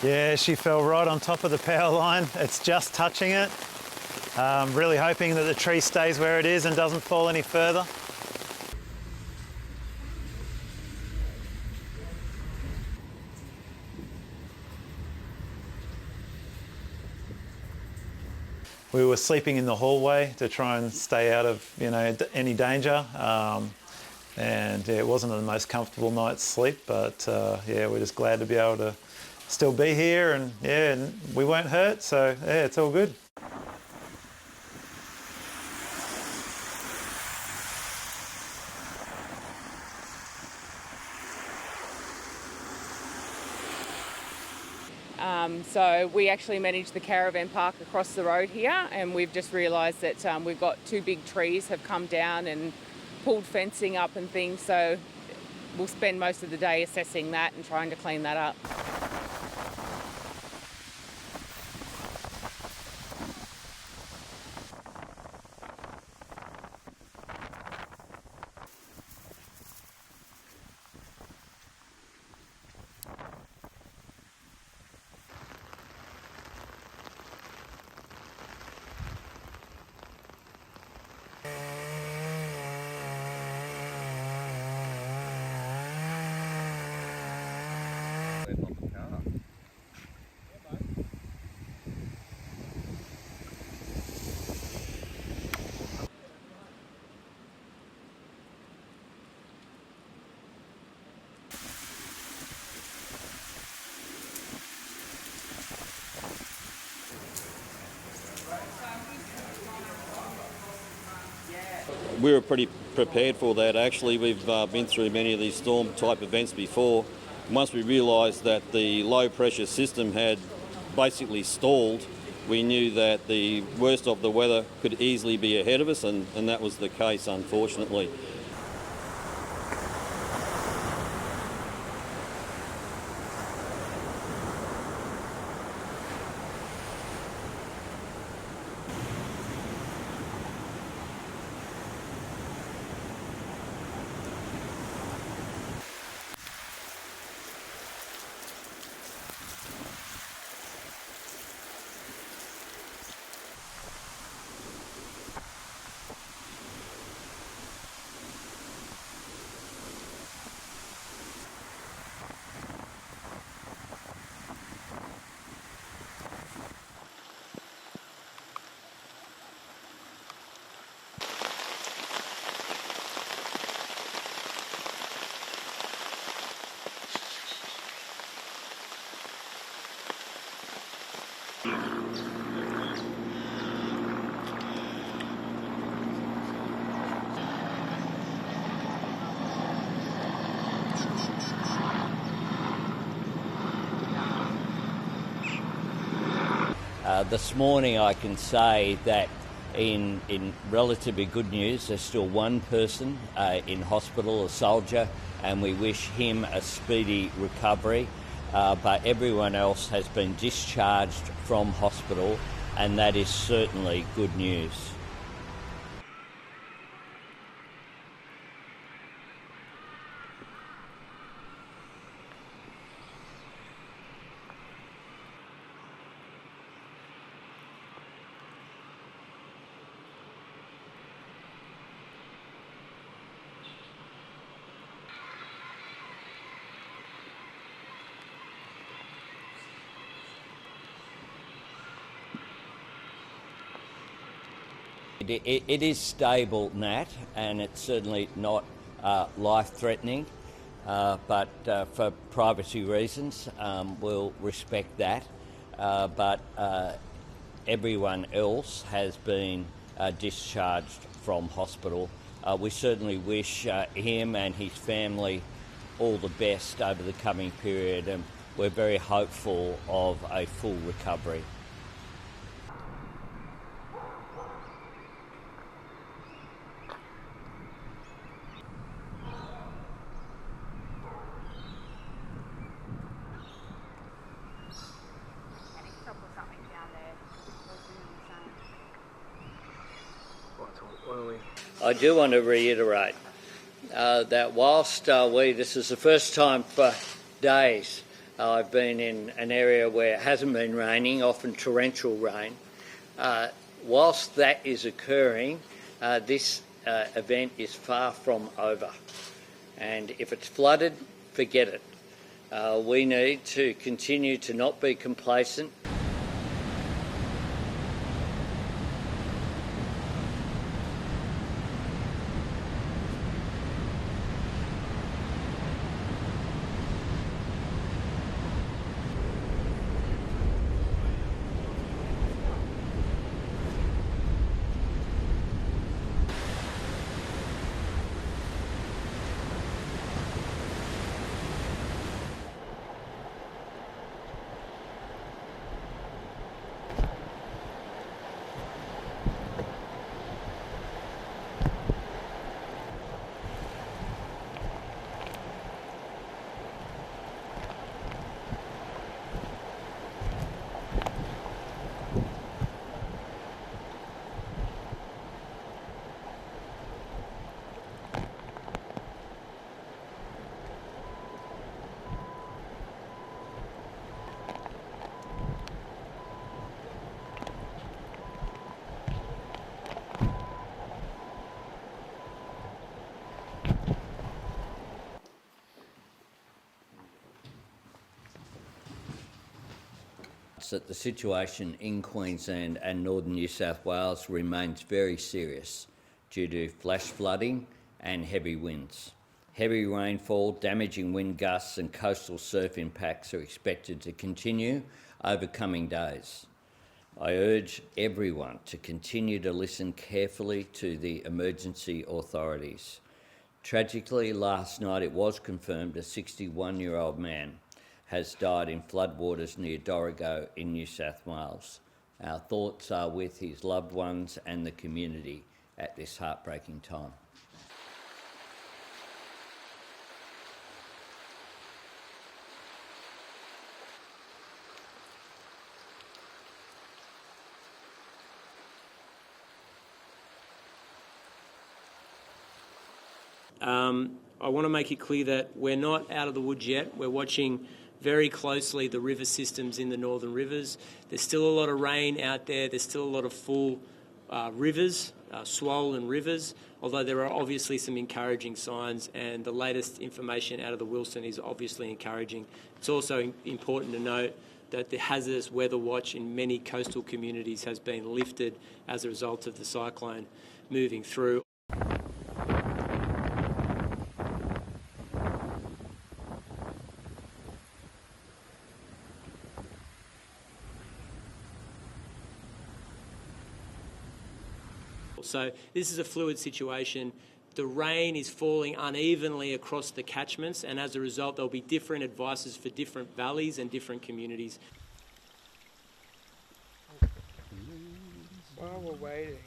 Yeah, she fell right on top of the power line. It's just touching it. Really hoping that the tree stays where it is and doesn't fall any further. We were sleeping in the hallway to try and stay out of, any danger. And yeah, it wasn't the most comfortable night's sleep, but yeah, we're just glad to be able to still be here, and yeah, and we weren't hurt, so yeah, it's all good. So we actually manage the caravan park across the road here, and we've just realised that we've got 2 big trees have come down and pulled fencing up and things, so we'll spend most of the day assessing that and trying to clean that up. We were pretty prepared for that actually. We've been through many of these storm type events before. Once we realised that the low pressure system had basically stalled, we knew that the worst of the weather could easily be ahead of us, and that was the case, unfortunately. This morning I can say that in relatively good news, there's still one person in hospital, a soldier, and we wish him a speedy recovery. But everyone else has been discharged from hospital, and that is certainly good news. It is stable, Nat, and it's certainly not life-threatening, but for privacy reasons, we'll respect that. But everyone else has been discharged from hospital. We certainly wish him and his family all the best over the coming period, and we're very hopeful of a full recovery. I do want to reiterate that whilst this is the first time for days I've been in an area where it hasn't been raining, often torrential rain. Whilst that is occurring, this event is far from over. And if it's flooded, forget it. We need to continue to not be complacent. That the situation in Queensland and northern New South Wales remains very serious due to flash flooding and heavy winds. Heavy rainfall, damaging wind gusts and coastal surf impacts are expected to continue over coming days. I urge everyone to continue to listen carefully to the emergency authorities. Tragically, last night it was confirmed a 61-year-old man has died in floodwaters near Dorrigo in New South Wales. Our thoughts are with his loved ones and the community at this heartbreaking time. I want to make it clear that we're not out of the woods yet. We're watching very closely the river systems in the northern rivers. There's still a lot of rain out there. There's still a lot of full rivers, swollen rivers, although there are obviously some encouraging signs, and the latest information out of the Wilson is obviously encouraging. It's also important to note that the hazardous weather watch in many coastal communities has been lifted as a result of the cyclone moving through. So this is a fluid situation. The rain is falling unevenly across the catchments, and as a result there'll be different advices for different valleys and different communities. While we're waiting,